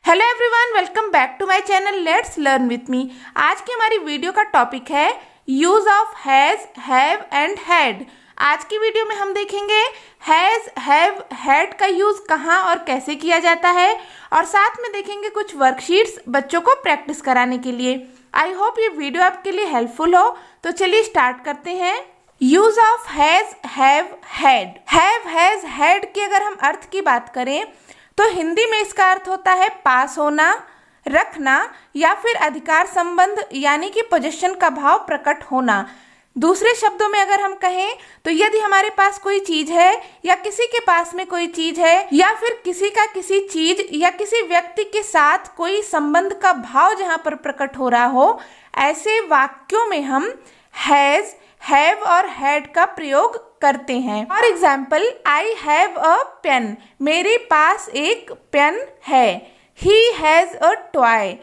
Hello everyone, welcome back to my channel let's learn with me. आज की हमारी video का टॉपिक है use of has, have and had. आज की वीडियो में हम देखेंगे हैज, हैव, हैड का यूज कहाँ और कैसे किया जाता है, और साथ में देखेंगे कुछ वर्कशीट्स बच्चों को प्रैक्टिस कराने के लिए। आई होप ये वीडियो आपके लिए हेल्पफुल हो। तो चलिए स्टार्ट करते हैं। Use of has, have, had. Have, has, had की अगर हम अर्थ की बात करें तो हिंदी में इसका अर्थ होता है पास होना, रखना या फिर अधिकार संबंध यानी कि पोजीशन का भाव प्रकट होना। दूसरे शब्दों में अगर हम कहें तो यदि हमारे पास कोई चीज है या किसी के पास में कोई चीज है या फिर किसी का किसी चीज या किसी व्यक्ति के साथ कोई संबंध का भाव जहां पर प्रकट हो रहा हो, ऐसे वाक्यों में हम हैज, हैव और हैड का प्रयोग करते हैं। For example, I have a pen, मेरे पास एक पेन है। ही हैज अ टॉय,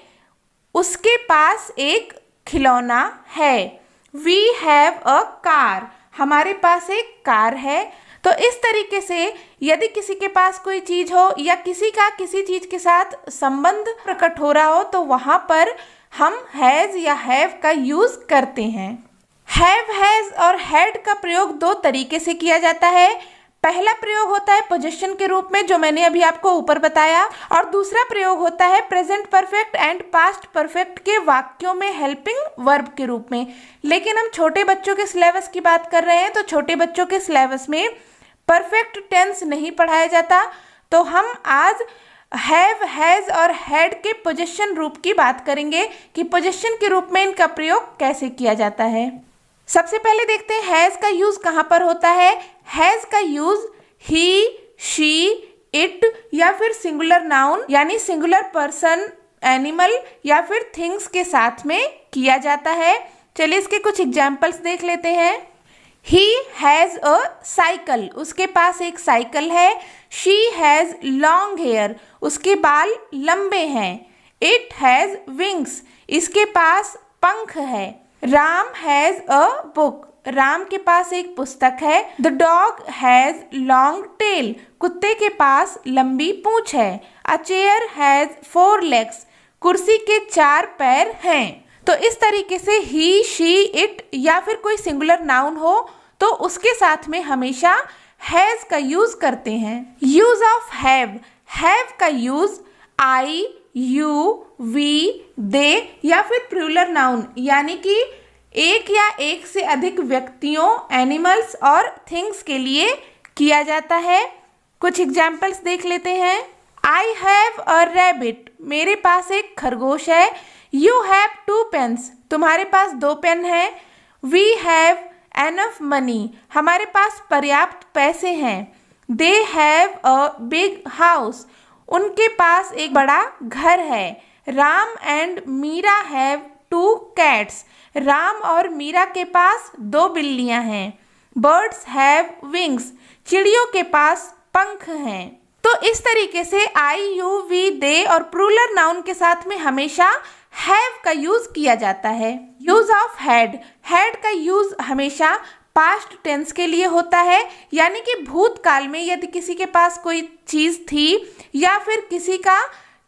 उसके पास एक खिलौना है। वी हैव अ कार, हमारे पास एक कार है। तो इस तरीके से यदि किसी के पास कोई चीज हो या किसी का किसी चीज के साथ संबंध प्रकट हो रहा हो तो वहां पर हम हैज या हैव का यूज करते हैं। हैव, हैज और हैड का प्रयोग दो तरीके से किया जाता है। पहला प्रयोग होता है पोजीशन के रूप में, जो मैंने अभी आपको ऊपर बताया, और दूसरा प्रयोग होता है present perfect and past perfect के वाक्यों में हेल्पिंग वर्ब के रूप में। लेकिन हम छोटे बच्चों के सिलेबस की बात कर रहे हैं, तो छोटे बच्चों के सिलेबस में परफेक्ट टेंस नहीं पढ़ाया जाता। तो हम आज हैव, हैज और हैड के पोजीशन रूप की बात करेंगे कि पोजीशन के रूप में इनका प्रयोग कैसे किया जाता है। सबसे पहले देखते हैं हैज का यूज कहाँ पर होता है। हैज का यूज ही, शी, इट या फिर सिंगुलर नाउन यानी सिंगुलर पर्सन, एनिमल या फिर थिंग्स के साथ में किया जाता है। चलिए इसके कुछ एग्जाम्पल्स देख लेते हैं। ही हैज अ साइकिल, उसके पास एक साइकिल है। शी हैज लॉन्ग हेयर, उसके बाल लंबे हैं। इट हैज विंग्स, इसके पास पंख है। Ram has a book, Ram के पास एक पुस्तक है। The dog has long tail, कुत्ते के पास लंबी पूंछ है। अ चेयर हैज 4 legs, कुर्सी के 4 पैर हैं। तो इस तरीके से ही, शी, इट या फिर कोई सिंगुलर नाउन हो तो उसके साथ में हमेशा हैज का यूज करते हैं। यूज ऑफ हैव, हैव का यूज आई, यू, वी, दे या फिर प्लूरल नाउन यानी कि एक या एक से अधिक व्यक्तियों, एनिमल्स और थिंग्स के लिए किया जाता है। कुछ एग्जाम्पल्स देख लेते हैं। आई हैव अ रैबिट, मेरे पास एक खरगोश है। यू हैव 2 pens, तुम्हारे पास 2 पेन है। वी हैव एनफ मनी, हमारे पास पर्याप्त पैसे हैं। They have a big house, उनके पास एक बड़ा घर है। Ram and Meera have 2 cats, Ram और मीरा के पास 2 बिल्लियां हैं। बर्ड्स हैव विंग्स, चिड़ियों के पास पंख हैं। तो इस तरीके से आई, यू, वी, दे और प्लूरल नाउन के साथ में हमेशा हैव का यूज किया जाता है। यूज ऑफ हैड, हैड का यूज हमेशा पास्ट टेंस के लिए होता है, यानी कि भूतकाल में यदि किसी के पास कोई चीज थी या फिर किसी का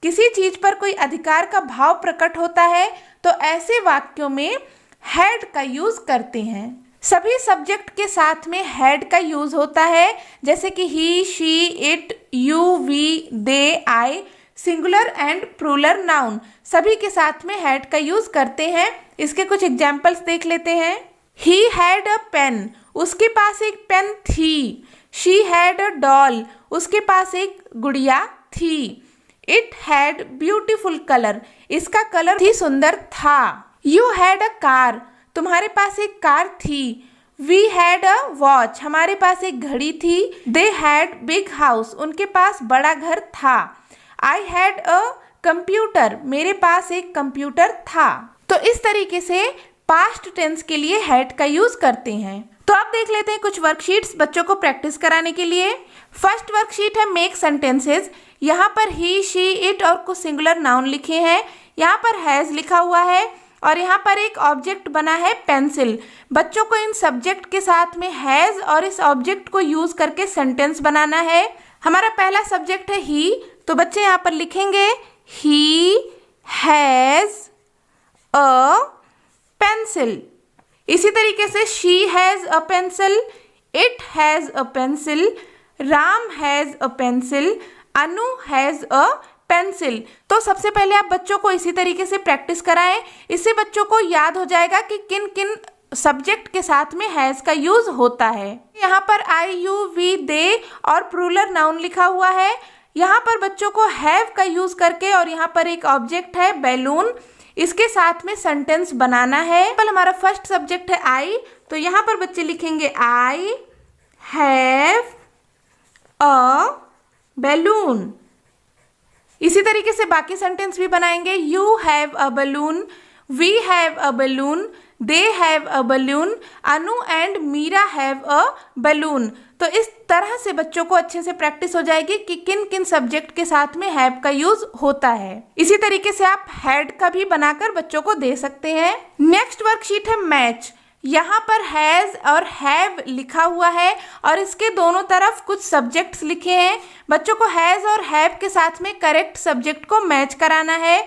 किसी चीज पर कोई अधिकार का भाव प्रकट होता है तो ऐसे वाक्यों में हैड का यूज करते हैं। सभी सब्जेक्ट के साथ में हैड का यूज होता है, जैसे कि he, she, it, you, we, they, I, singular and plural noun सभी के साथ में हैड का यूज करते हैं। इसके कुछ एग्जाम्पल्स देख लेते हैं। ही हैड अ पेन, उसके पास एक पेन थी। शी हैड अ डॉल, उसके पास एक गुड़िया थी। इट हैड ब्यूटीफुल कलर, इसका कलर ही सुंदर था। यू हैड अ कार, तुम्हारे पास एक कार थी। वी हैड अ वॉच, हमारे पास एक घड़ी थी। दे हैड बिग हाउस, उनके पास बड़ा घर था। आई हैड अ कंप्यूटर, मेरे पास एक कंप्यूटर था। तो इस तरीके से पास्ट टेंस के लिए हैड का यूज करते हैं। तो अब देख लेते हैं कुछ वर्कशीट्स बच्चों को प्रैक्टिस कराने के लिए। फर्स्ट वर्कशीट है मेक सेंटेंसेस। यहाँ पर ही, शी, इट और कुछ सिंगुलर नाउन लिखे हैं। यहाँ पर हैज लिखा हुआ है और यहाँ पर एक ऑब्जेक्ट बना है पेंसिल। बच्चों को इन सब्जेक्ट के साथ में हैज और इस ऑब्जेक्ट को यूज करके सेंटेंस बनाना है। हमारा पहला सब्जेक्ट है ही, तो बच्चे यहाँ पर लिखेंगे ही हैज़ अ पेंसिल। इसी तरीके से she has a pencil, it has a pencil, Ram has a pencil, Anu has a pencil. तो सबसे पहले आप बच्चों को इसी तरीके से प्रैक्टिस कराएं, इससे बच्चों को याद हो जाएगा कि किन किन सब्जेक्ट के साथ में हैज़ का यूज होता है। यहाँ पर आई, यू, वी, दे और प्लूरल नाउन लिखा हुआ है। यहाँ पर बच्चों को हैव का यूज करके और यहाँ पर एक ऑब्जेक्ट है बैलून, इसके साथ में सेंटेंस बनाना है। कल हमारा फर्स्ट सब्जेक्ट है आई, तो यहाँ पर बच्चे लिखेंगे आई हैव अ बैलून। इसी तरीके से बाकी सेंटेंस भी बनाएंगे। You have a balloon, we have a balloon, they have a balloon, Anu and Meera have a balloon. तो इस तरह से बच्चों को अच्छे से प्रैक्टिस हो जाएगी कि किन किन सब्जेक्ट के साथ में हैव का यूज होता है। इसी तरीके से आप हैड का भी बनाकर बच्चों को दे सकते हैं। नेक्स्ट वर्कशीट है मैच। यहाँ पर हैज़ और हैव लिखा हुआ है और इसके दोनों तरफ कुछ सब्जेक्ट्स लिखे हैं। बच्चों को हैज़ और हैव के साथ में करेक्ट सब्जेक्ट को मैच कराना है।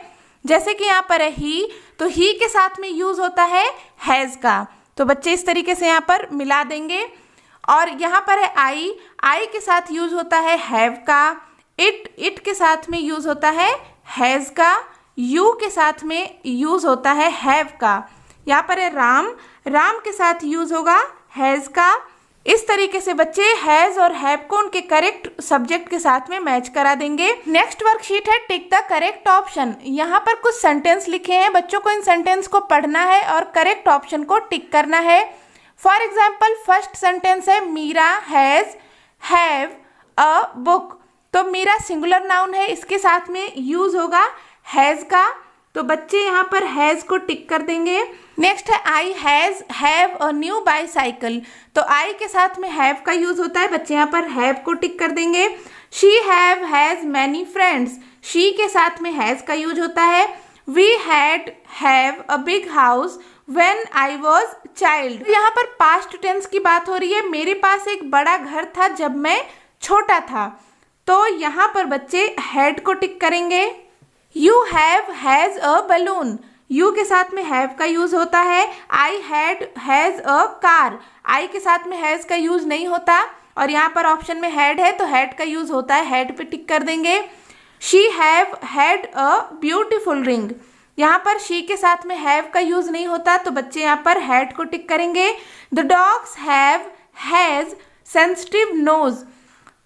जैसे कि यहाँ पर है ही, तो ही के साथ में यूज होता है हैज़ का, तो बच्चे इस तरीके से यहाँ पर मिला देंगे। और यहाँ पर है आई के साथ यूज होता है हैव का, इट के साथ में यूज होता है हैज़ का, यू के साथ में यूज होता है हैव का। यहाँ पर है राम के साथ यूज होगा हैज़ का। इस तरीके से बच्चे हैज़ और हैव को उनके करेक्ट सब्जेक्ट के साथ में मैच करा देंगे। नेक्स्ट वर्कशीट है टिक द करेक्ट ऑप्शन। यहाँ पर कुछ सेंटेंस लिखे हैं, बच्चों को इन सेंटेंस को पढ़ना है और करेक्ट ऑप्शन को टिक करना है। फॉर एग्जाम्पल फर्स्ट सेंटेंस है Meera has have a book. तो मीरा सिंगुलर नाउन है, इसके साथ में यूज होगा हैज़ का, तो बच्चे यहाँ पर हैज़ को टिक कर देंगे। नेक्स्ट है I has have a new bicycle. तो आई के साथ में हैव का यूज होता है, बच्चे यहाँ पर हैव को टिक कर देंगे। She have has many friends, she के साथ में हैज़ का यूज होता है। We had have a big house when I was child. यहाँ पर पास्ट टेंस की बात हो रही है, मेरे पास एक बड़ा घर था जब मैं छोटा था, तो यहाँ पर बच्चे हैड को टिक करेंगे। You have has a balloon, you के साथ में हैव का यूज होता है। I had has a car, I के साथ में हैज़ का यूज नहीं होता और यहाँ पर ऑप्शन में हैड है तो हैड का यूज होता है, हैड पे टिक कर देंगे। She have had a beautiful ring, यहाँ पर शी के साथ में हैव का यूज नहीं होता तो बच्चे यहाँ पर हैड को टिक करेंगे। The dogs have has sensitive nose,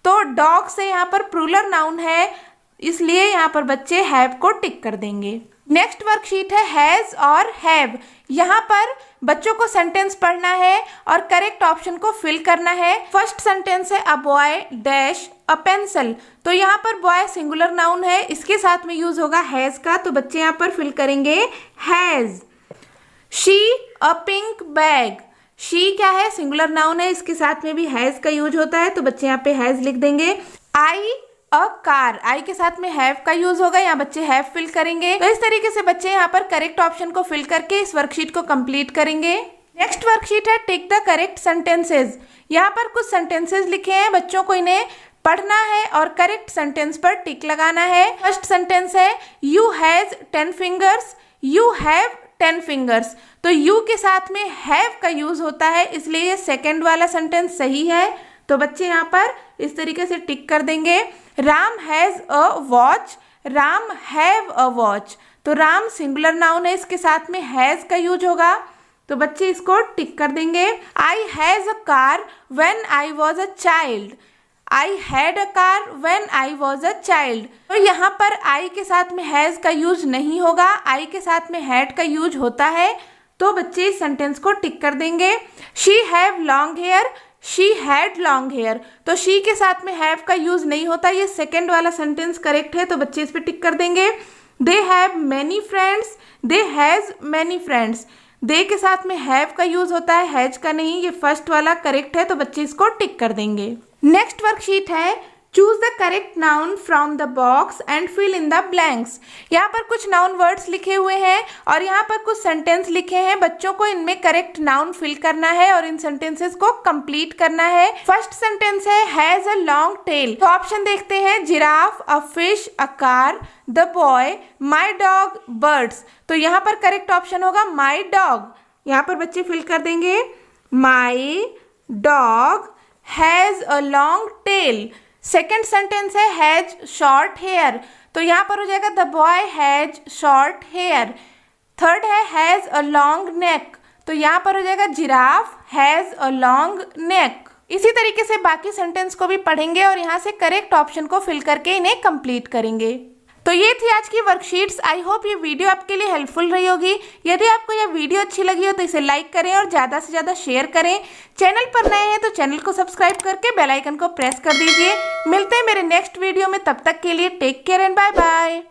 तो डॉग से यहाँ पर प्लूरल नाउन है, इसलिए यहाँ पर बच्चे हैव को टिक कर देंगे। नेक्स्ट वर्कशीट है हैज़ और हैव। यहाँ पर बच्चों को सेंटेंस पढ़ना है और करेक्ट ऑप्शन को फिल करना है। फर्स्ट सेंटेंस है a boy dash a pencil. तो यहाँ पर बॉय सिंगुलर नाउन है, इसके साथ में यूज होगा हैज़ का, तो बच्चे यहाँ पर फिल करेंगे has. She a pink bag, she क्या है, सिंगुलर नाउन है, इसके साथ में भी हैज़ का यूज होता है, तो बच्चे यहाँ पे हैज़ लिख देंगे। आई अ कार, आई के साथ में हैव का यूज होगा, यहाँ बच्चे हैव फिल करेंगे। तो इस तरीके से बच्चे यहाँ पर करेक्ट ऑप्शन को फिल करके इस वर्कशीट को कंप्लीट करेंगे। नेक्स्ट वर्कशीट है टिक द करेक्ट सेंटेंसेज। यहाँ पर कुछ सेंटेंसेज लिखे हैं, बच्चों को इन्हें पढ़ना है और करेक्ट सेंटेंस पर टिक लगाना है। फर्स्ट सेंटेंस है you has 10 fingers, you have 10 fingers. तो यू के साथ में हैव का यूज होता है, इसलिए ये सेकेंड वाला सेंटेंस सही है, तो बच्चे यहाँ पर इस तरीके से टिक कर देंगे। Ram has a watch, Ram have a watch. तो राम सिंगुलर नाउन है, इसके साथ में हैज़ का यूज होगा, तो बच्चे इसको टिक कर देंगे। I has a car when I was a child, I had a car when I was a child. तो यहाँ पर आई के साथ में हैज़ का यूज नहीं होगा, आई के साथ में हैड का यूज होता है, तो बच्चे इस सेंटेंस को टिक कर देंगे। She have long hair, she had long hair. तो शी के साथ में हैव का यूज नहीं होता, ये सेकेंड वाला सेंटेंस करेक्ट है, तो बच्चे इस पर टिक कर देंगे। They have many friends, they has many friends. They के साथ में हैव का यूज होता है, हैज का नहीं, ये फर्स्ट वाला करेक्ट है, तो बच्चे इसको टिक कर देंगे। नेक्स्ट वर्कशीट है choose the correct noun from the box and fill in the blanks. यहाँ पर कुछ नाउन वर्ड्स लिखे हुए हैं और यहाँ पर कुछ सेंटेंस लिखे हैं। बच्चों को इनमें करेक्ट नाउन फिल करना है और इन सेंटेंसेस को कंप्लीट करना है। फर्स्ट सेंटेंस है हैज अ लॉन्ग टेल। तो ऑप्शन देखते हैं, giraffe, a fish, a car, the boy, my dog, birds. तो यहाँ पर करेक्ट ऑप्शन होगा माई डॉग। यहाँ पर बच्चे फिल कर देंगे my dog has a long tail. Second sentence है हैज शॉर्ट हेयर। तो यहाँ पर हो जाएगा the boy has short hair. Third है हैज अ लॉन्ग नेक। तो यहाँ पर हो जाएगा giraffe has a long neck. इसी तरीके से बाकी सेंटेंस को भी पढ़ेंगे और यहाँ से करेक्ट ऑप्शन को फिल करके इन्हें कंप्लीट करेंगे। तो ये थी आज की वर्कशीट्स। आई होप ये वीडियो आपके लिए हेल्पफुल रही होगी। यदि आपको यह वीडियो अच्छी लगी हो तो इसे लाइक करें और ज़्यादा से ज़्यादा शेयर करें। चैनल पर नए हैं तो चैनल को सब्सक्राइब करके बेल आइकन को प्रेस कर दीजिए। मिलते हैं मेरे नेक्स्ट वीडियो में, तब तक के लिए take care and bye bye.